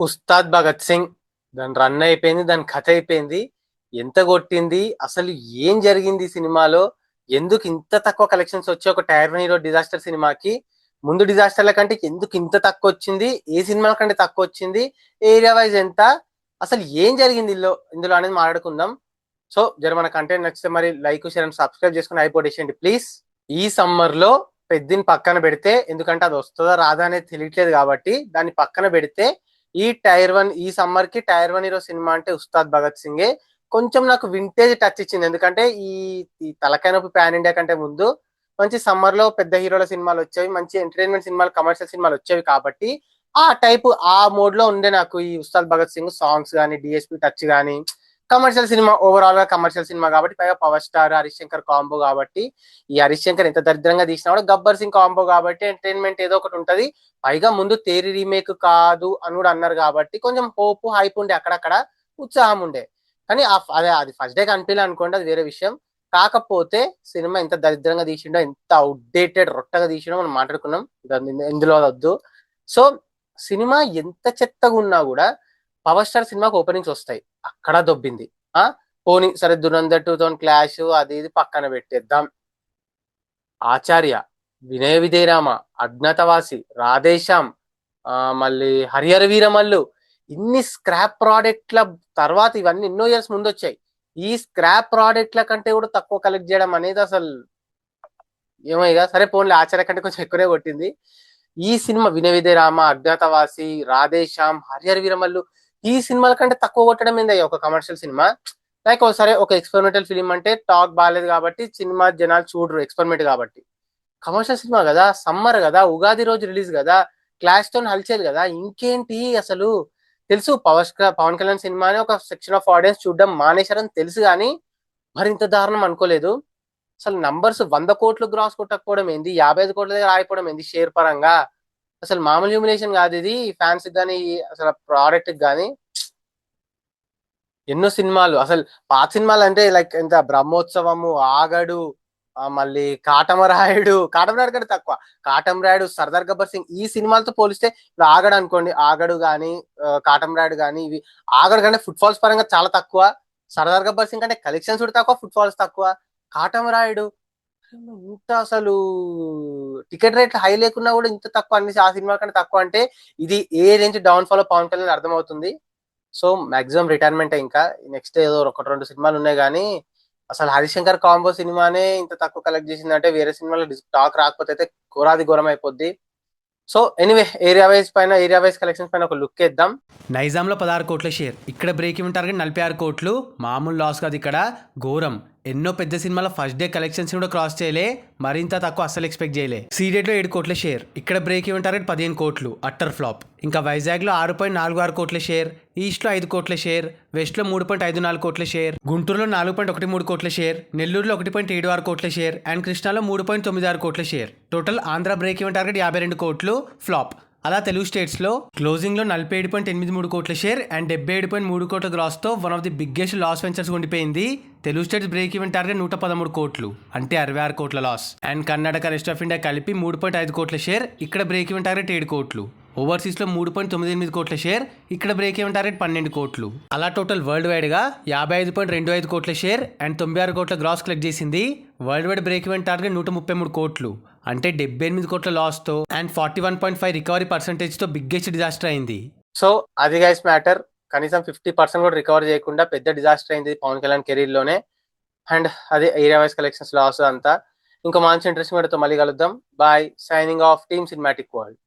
ఉస్తాద్ భగత్ సింగ్. దాని రన్ అయిపోయింది, దాని కథ అయిపోయింది. ఎంత కొట్టింది అసలు, ఏం జరిగింది ఈ సినిమాలో? ఎందుకు ఇంత తక్కువ కలెక్షన్స్ వచ్చి ఒక టైర్ వన్ హీరో డిజాస్టర్ సినిమాకి ముందు డిజాస్టర్ల కంటే ఎందుకు ఇంత తక్కువ వచ్చింది? ఏ సినిమాల కంటే తక్కువ వచ్చింది? ఏరియా వైజ్ ఎంత? అసలు ఏం జరిగింది ఇందులో అనేది మాట్లాడుకుందాం. సో జర మన కంటెంట్ నచ్చితే మరి లైక్ షేర్ అండ్ సబ్స్క్రైబ్ చేసుకుని అయిపోటేసేయండి ప్లీజ్. ఈ సమ్మర్ లో పెద్దని పక్కన పెడితే, ఎందుకంటే అది వస్తుందా రాదా అనేది తెలియట్లేదు కాబట్టి దాన్ని పక్కన పెడితే, ఈ సమ్మర్ కి టైర్ వన్ హీరో సినిమా అంటే ఉస్తాద్ భగత్ సింగే. కొంచెం నాకు వింటేజ్ టచ్ ఇచ్చింది, ఎందుకంటే ఈ తలకాయ నొప్పి పాన్ ఇండియా కంటే ముందు మంచి సమ్మర్ లో పెద్ద హీరోల సినిమాలు వచ్చేవి, మంచి ఎంటర్టైన్మెంట్ సినిమాలు, కమర్షియల్ సినిమాలు వచ్చేవి కాబట్టి ఆ టైప్ ఆ మోడ్ లో ఉండే నాకు ఈ ఉస్తాద్ భగత్ సింగ్ సాంగ్స్ కానీ, డిఎస్పి టచ్ కానీ, కమర్షియల్ సినిమా, ఓవరాల్ గా కమర్షియల్ సినిమా కాబట్టి, పైగా power star Harish Shankar combo కాబట్టి, ఈ హరీష్ శంకర్ ఎంత దరిద్రంగా తీసినా కూడా గబ్బర్ సింగ్ కాంబో కాబట్టి ఎంటర్టైన్మెంట్ ఏదో ఒకటి ఉంటది. పైగా ముందు తేరి రీమేక్ కాదు అని కూడా అన్నారు కాబట్టి కొంచెం హోప్ హైప్ ఉండే, అక్కడక్కడ ఉత్సాహం ఉండే. కానీ అదే అది ఫస్ట్ డే కనిపించలే అనుకోండి, అది వేరే విషయం. కాకపోతే సినిమా ఎంత దరిద్రంగా తీసిండో, ఎంత అవుట్డేటెడ్ రొట్టగా తీసిండో మనం మాట్లాడుకున్నాం, ఇందులో వద్దు. సో సినిమా ఎంత చెత్తగా ఉన్నా కూడా పవర్ స్టార్ సినిమాకి ఓపెనింగ్స్ వస్తాయి, అక్కడ దొబ్బింది. ఆ పోనీ సరే, దురంధర్ 2 క్లాష్ అది ఇది పక్కన పెట్టేద్దాం. ఆచార్య, వినయ విధేయరామ, అజ్ఞాతవాసి, రాధేశ్యామ్, మళ్ళీ హరిహర వీరమల్లు, ఇన్ని స్క్రాప్ ప్రోడక్ట్ల తర్వాత ఇవన్నీ ఎన్నో ఇయర్స్ ముందు వచ్చాయి. ఈ స్క్రాప్ ప్రోడక్ట్ల కంటే కూడా తక్కువ కలెక్ట్ చేయడం అనేది అసలు ఏమో. ఇక సరే పోన్లే, ఆచార్య కంటే కొంచెం ఎక్కువనే కొట్టింది. ఈ సినిమా వినయ విధేయరామ, అజ్ఞాతవాసి, రాధేశ్యామ్, హరిహర వీరమల్లు ఈ సినిమాల కంటే తక్కువ కొట్టడం ఏంది ఒక కమర్షియల్ సినిమా? లైక్ ఒకసారి ఒక ఎక్స్పెరిమెంటల్ ఫిలిం అంటే టాక్ బాగాలేదు కాబట్టి సినిమా జనాలు చూడరు, ఎక్స్పెరిమెంట్ కాబట్టి. కమర్షియల్ సినిమా కదా, సమ్మర్ కదా, ఉగాది రోజు రిలీజ్ కదా, క్లాష్ తో హల్చేది కదా, ఇంకేంటి అసలు? తెలుసు పవన్ కళ్యాణ్ సినిమాని ఒక సెక్షన్ ఆఫ్ ఆడియన్స్ చూడడం మానేశారని తెలుసు, కానీ మరింత దారుణం అనుకోలేదు. అసలు నంబర్స్ 100 కోట్లు గ్రాస్ కొట్టకపోవడం ఏంది, 55 కోట్ల దగ్గర ఆగిపోవడం ఏంది షేర్ పరంగా? అసలు మామూలు హ్యూమిలేషన్ కాదు ఇది ఫ్యాన్స్ కానీ, అసలు ప్రోడక్ట్ కానీ. ఎన్నో సినిమాలు అసలు పాత సినిమాలు అంటే లైక్ ఎంత బ్రహ్మోత్సవము, ఆగడు, మళ్ళీ కాటమరాయుడు కంటే తక్కువ, కాటమరాయుడు, సర్దార్ గబ్బర్ సింగ్ ఈ సినిమాలతో పోలిస్తే ఇప్పుడు ఆగడు అనుకోండి, ఆగడు కానీ కాటమరాయుడు కానీ ఇవి ఆగడు కంటే ఫుట్ ఫాల్స్ పరంగా చాలా తక్కువ, సర్దార్ గబ్బర్ సింగ్ కంటే కలెక్షన్స్ కూడా తక్కువ, ఫుట్ ఫాల్స్ తక్కువ. కాటమరాయుడు ఇంత అసలు టికెట్ రేట్ హై లేకున్నా కూడా ఇంత తక్కువ అన్ని ఆ సినిమా కంటే తక్కువ అంటే ఇది ఏ range down follow Pawan Kalyan అర్థమవుతుంది. సో మాక్సిమం రిటైర్మెంట్ ఇంకా నెక్స్ట్ ఏదో ఒకటి రెండు సినిమాలు ఉన్నాయి కానీ అసలు హరిశంకర్ కాంబో సినిమానే ఇంత తక్కువ కలెక్ట్ చేసిందంటే వేరే సినిమాలో టాక్ రాకపోతే అయితే ఘోరాది ఘోరం అయిపోద్ది. So anyway, area wise collections పైన ఒక లుక్ వేద్దాం. నైజాంలో 16 కోట్ల షేర్, ఇక్కడ బ్రేక్ ఈవెన్ టార్గెట్ 46 కోట్లు. మామూలు లాస్ కాదు, ఇక్కడ ఘోరం. ఎన్నో పెద్ద సినిమాల ఫస్ట్ డే కలెక్షన్స్ కూడా క్రాస్ చేయలే, మరింత తక్కువ అస్సలు ఎక్స్పెక్ట్ చేయలే. సీడెట్లో 7 కోట్ల షేర్, ఇక్కడ బ్రేక్ ఈవెన్ టార్గెట్ 15 కోట్లు, అట్టర్ ఫ్లాప్. ఇంకా వైజాగ్లో 6.46 కోట్ల షేర్, ఈస్ట్లో 5 కోట్ల షేర్, వెస్ట్లో 3.54 కోట్ల షేర్, గుంటూరులో 4.13 కోట్ల షేర్, నెల్లూరులో 1.76 కోట్ల షేర్ అండ్ కృష్ణాలో 3.96 కోట్ల share. Total Andhra break even target 52 కోట్లు, ఫ్లాప్. అలా తెలుగు స్టేట్స్లో క్లోజింగ్లో 47.83 కోట్ల షేర్ అండ్ 77.3 కోట్ల గ్రాస్తో one of the biggest loss ventures ఉండిపోయింది. Telugu states break even target 113 కోట్లు, అంటే 66 కోట్ల loss. And Karnataka, rest of India కలిపి 3.5 కోట్ల షేర్, ఇక్కడ బ్రేక్ ఈవెన్ టార్గెట్ 7 కోట్లు. ఓవర్సీస్లో 3.98 కోట్ల షేర్, ఇక్కడ బ్రేక్ ఈవెన్ టార్గెట్ 12 కోట్లు. అలా టోటల్ వరల్డ్ వైడ్గా 55.25 కోట్ల షేర్ అండ్ 96 కోట్ల గ్రాస్ కలెక్ట్ చేసింది. World wide break even target 133 కోట్లు, అంటే 78 కోట్ల లాస్తో అండ్ 41.5 రికవరీ పర్సెంటేజ్తో బిగ్గెస్ట్ డిజాస్టర్ అయింది. సో అది గైస్ మ్యాటర్. కనీసం 50% కూడా రికవర్ చేయకుండా పెద్ద డిజాస్టర్ అయింది పవన్ కళ్యాణ్ కెరీర్ లోనే. అండ్ అదే ఏరియా వైజ్ కలెక్షన్స్ లాస్ అంతా. ఇంకా మంచి ఇంట్రెస్టింగ్ వీడియోతో మళ్ళీ కలుద్దాం. Bye, signing off, Team Cinematic world.